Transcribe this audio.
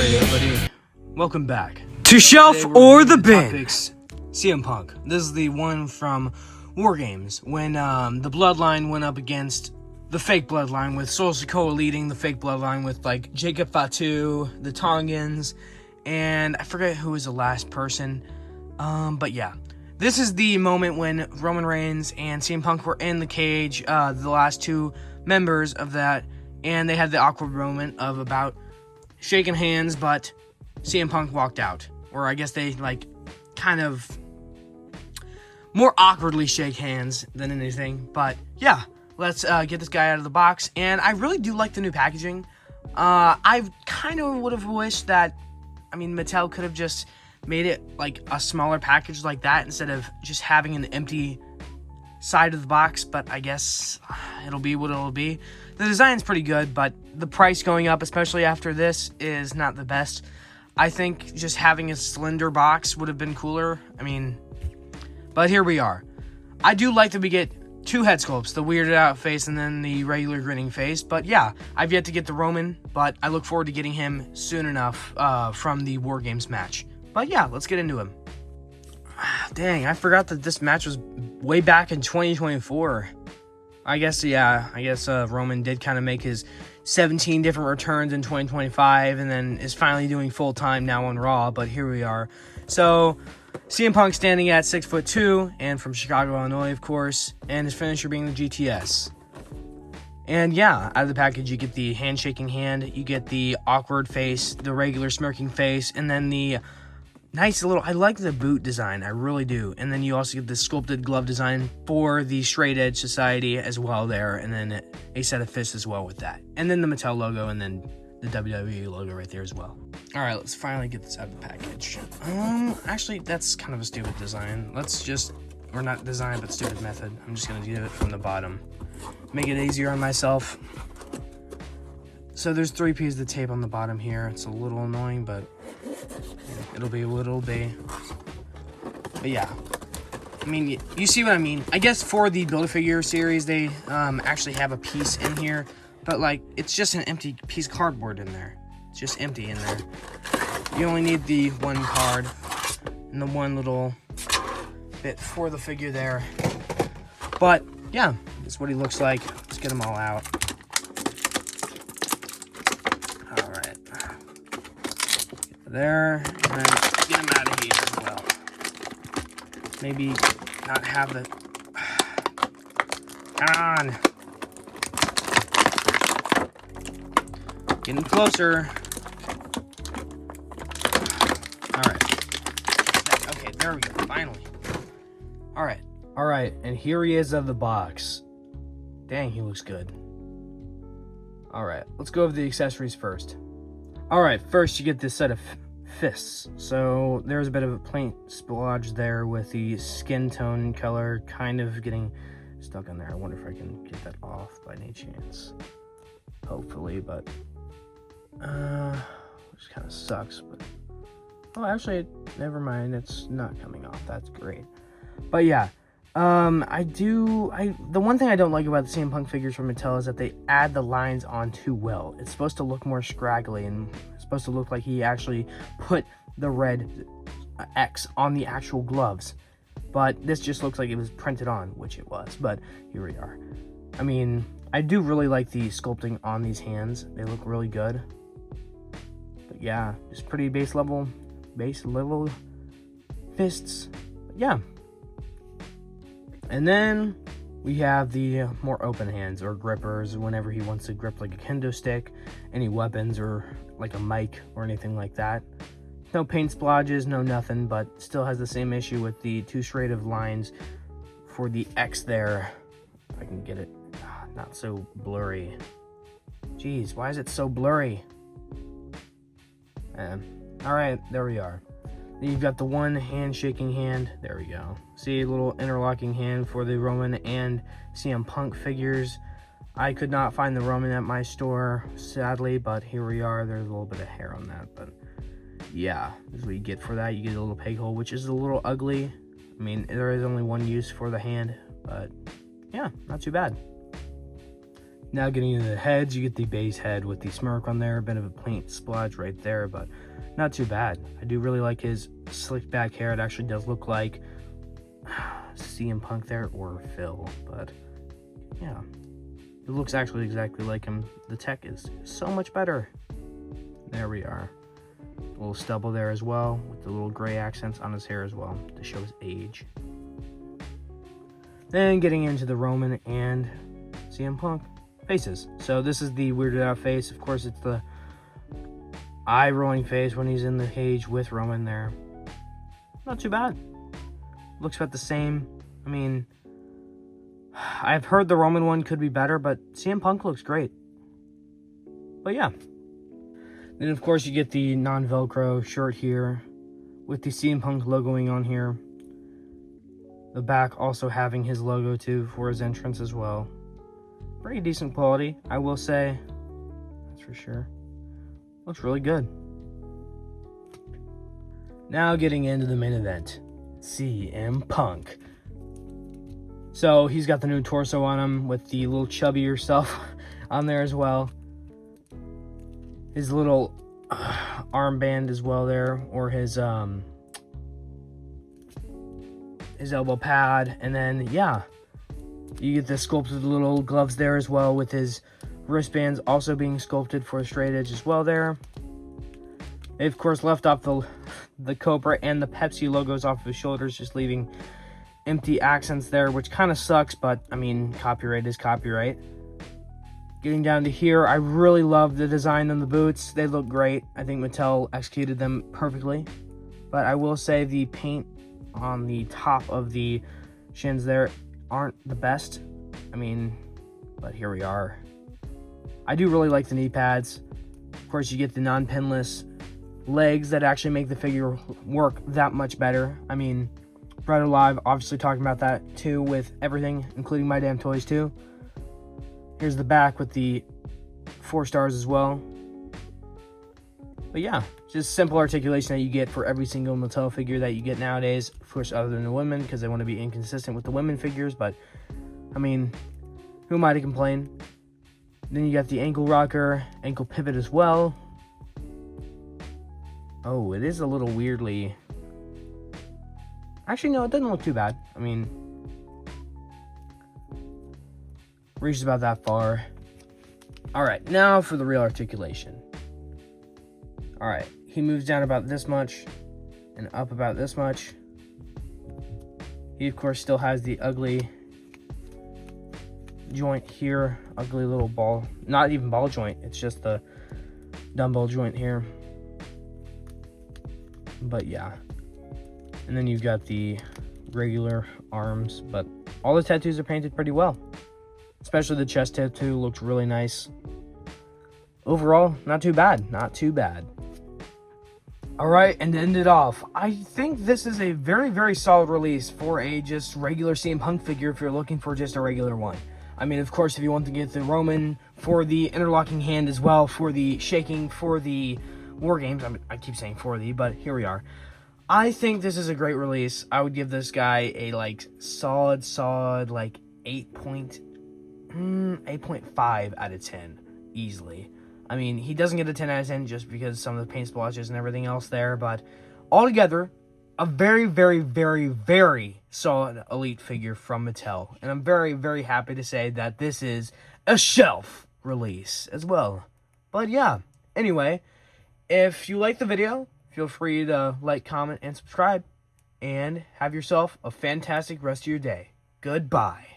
Alright, everybody, welcome back To Shelf Today we're or reviewing the Bin. topics, CM Punk. This is the one from War Games when the Bloodline went up against the fake Bloodline, with Solo Sikoa leading the fake Bloodline with like Jacob Fatu, the Tongans, and I forget who was the last person. But yeah, this is the moment when Roman Reigns and CM Punk were in the cage, the last two members of that, and they had the awkward moment of about shaking hands, but CM Punk walked out. Or I guess they, like, kind of more awkwardly shake hands than anything. But, yeah, let's get this guy out of the box. And I really do like the new packaging. I kind of would have wished that, Mattel could have just made it, like, a smaller package like that instead of just having an empty side of the box. But I guess it'll be what it'll be. The design's pretty good, but the price going up, especially after this, is not the best. I think just having a slender box would have been cooler. But here we are. I do like that we get two head sculpts, the weirded out face and then the regular grinning face. But yeah, I've yet to get the Roman, but I look forward to getting him soon enough from the War Games match. But yeah, let's get into him. Dang, I forgot that this match was way back in 2024. I guess Roman did kind of make his 17 different returns in 2025 and then is finally doing full-time now on Raw, but here we are. So, CM Punk standing at 6'2", and from Chicago, Illinois, of course, and his finisher being the GTS. And yeah, out of the package, you get the handshaking hand, you get the awkward face, the regular smirking face, and then the nice little, I like the boot design, I really do. And then you also get the sculpted glove design for the Straight Edge Society as well there, and then a set of fists as well with that. And then the Mattel logo, and then the WWE logo right there as well. Alright, let's finally get this out of the package. Actually, that's kind of a stupid design. Or not design, but stupid method. I'm just gonna do it from the bottom. Make it easier on myself. So there's 3 pieces of tape on the bottom here. It's a little annoying, but it'll be what it'll be. But yeah, you see what I mean. I guess for the Build-A-Figure series, they actually have a piece in here, but like it's just an empty piece of cardboard in there. It's just empty in there. You only need the one card and the one little bit for the figure there. But yeah, that's what he looks like. Let's get them all out. There, and then get him out of here as well. Maybe not have the... Come on! Getting closer. Alright. Okay, there we go, finally. Alright, and here he is out of the box. Dang, he looks good. Alright, let's go over the accessories first. Alright, first you get this set of fists. So there's a bit of a paint splodge there with the skin tone color kind of getting stuck in there. I wonder if I can get that off by any chance. Hopefully, but which kind of sucks, but oh, actually, never mind, it's not coming off. That's great. But yeah, the one thing I don't like about the CM Punk figures from Mattel is that they add the lines on too well. It's supposed to look more scraggly, and it's supposed to look like he actually put the red X on the actual gloves. But this just looks like it was printed on, which it was, but here we are. I do really like the sculpting on these hands. They look really good. But yeah, just pretty base level fists. But yeah. And then we have the more open hands or grippers whenever he wants to grip like a kendo stick, any weapons or like a mic or anything like that. No paint splodges, no nothing, but still has the same issue with the 2 serrative lines for the X there. If I can get it not so blurry. Jeez, why is it so blurry? Alright, there we are. Then you've got the one handshaking hand. There we go. See, a little interlocking hand for the Roman and CM Punk figures. I could not find the Roman at my store, sadly, but here we are. There's a little bit of hair on that, but yeah, this is what you get for that. You get a little peg hole, which is a little ugly. There is only one use for the hand, but yeah, not too bad. Now getting into the heads, you get the base head with the smirk on there, a bit of a paint splodge right there, but not too bad. I do really like his slicked back hair. It actually does look like CM Punk there or Phil, but yeah, it looks actually exactly like him. The tech is so much better. There we are. A little stubble there as well, with the little gray accents on his hair as well to show his age. Then getting into the Roman and CM Punk faces. So this is the weirded out face. Of course, it's the eye rolling face when he's in the cage with Roman there. Not too bad. Looks about the same. I mean, I've heard the Roman one could be better, but CM Punk looks great. But yeah. Then, of course, you get the non-Velcro shirt here with the CM Punk logoing on here. The back also having his logo, too, for his entrance as well. Pretty decent quality, I will say. That's for sure. Looks really good. Now getting into the main event. CM Punk. So, he's got the new torso on him with the little chubbier stuff on there as well. His little armband as well there, or his elbow pad, and then yeah, you get the sculpted little gloves there as well, with his wristbands also being sculpted for a straight edge as well there. They of course left off the Cobra and the Pepsi logos off of his shoulders, just leaving empty accents there, which kind of sucks, but I mean, copyright is copyright. Getting down to here, I really love the design on the boots. They look great. I think Mattel executed them perfectly. But I will say the paint on the top of the shins there aren't the best. I mean, but here we are. I do really like the knee pads. Of course, you get the non-pinless legs that actually make the figure work that much better. I mean, Bred Alive, obviously talking about that too with everything, including My Damn Toys too. Here's the back with the 4 stars as well. But yeah, just simple articulation that you get for every single Mattel figure that you get nowadays. Of course, other than the women, because they want to be inconsistent with the women figures. But, I mean, who am I to complain? Then you got the ankle rocker, ankle pivot as well. Oh, it is a little weirdly... Actually, no, it doesn't look too bad. I mean... reaches about that far. Alright, now for the real articulation. Alright, he moves down about this much and up about this much. He, of course, still has the ugly joint here. Ugly little ball. Not even ball joint. It's just the dumbbell joint here. But yeah. And then you've got the regular arms. But all the tattoos are painted pretty well. Especially the chest tattoo looked really nice. Overall, not too bad. Not too bad. Alright, and to end it off, I think this is a very, very solid release for a just regular CM Punk figure if you're looking for just a regular one. I mean, of course, if you want to get the Roman for the interlocking hand as well, for the shaking, for the War Games, I keep saying for the, but here we are. I think this is a great release. I would give this guy a, like, solid, like, 8.5 out of 10, easily. I mean, he doesn't get a 10 out of 10 just because some of the paint splotches and everything else there, but altogether, a very, very, very, very solid Elite figure from Mattel. And I'm very, very happy to say that this is a shelf release as well. But yeah, anyway, if you like the video, feel free to like, comment, and subscribe. And have yourself a fantastic rest of your day. Goodbye.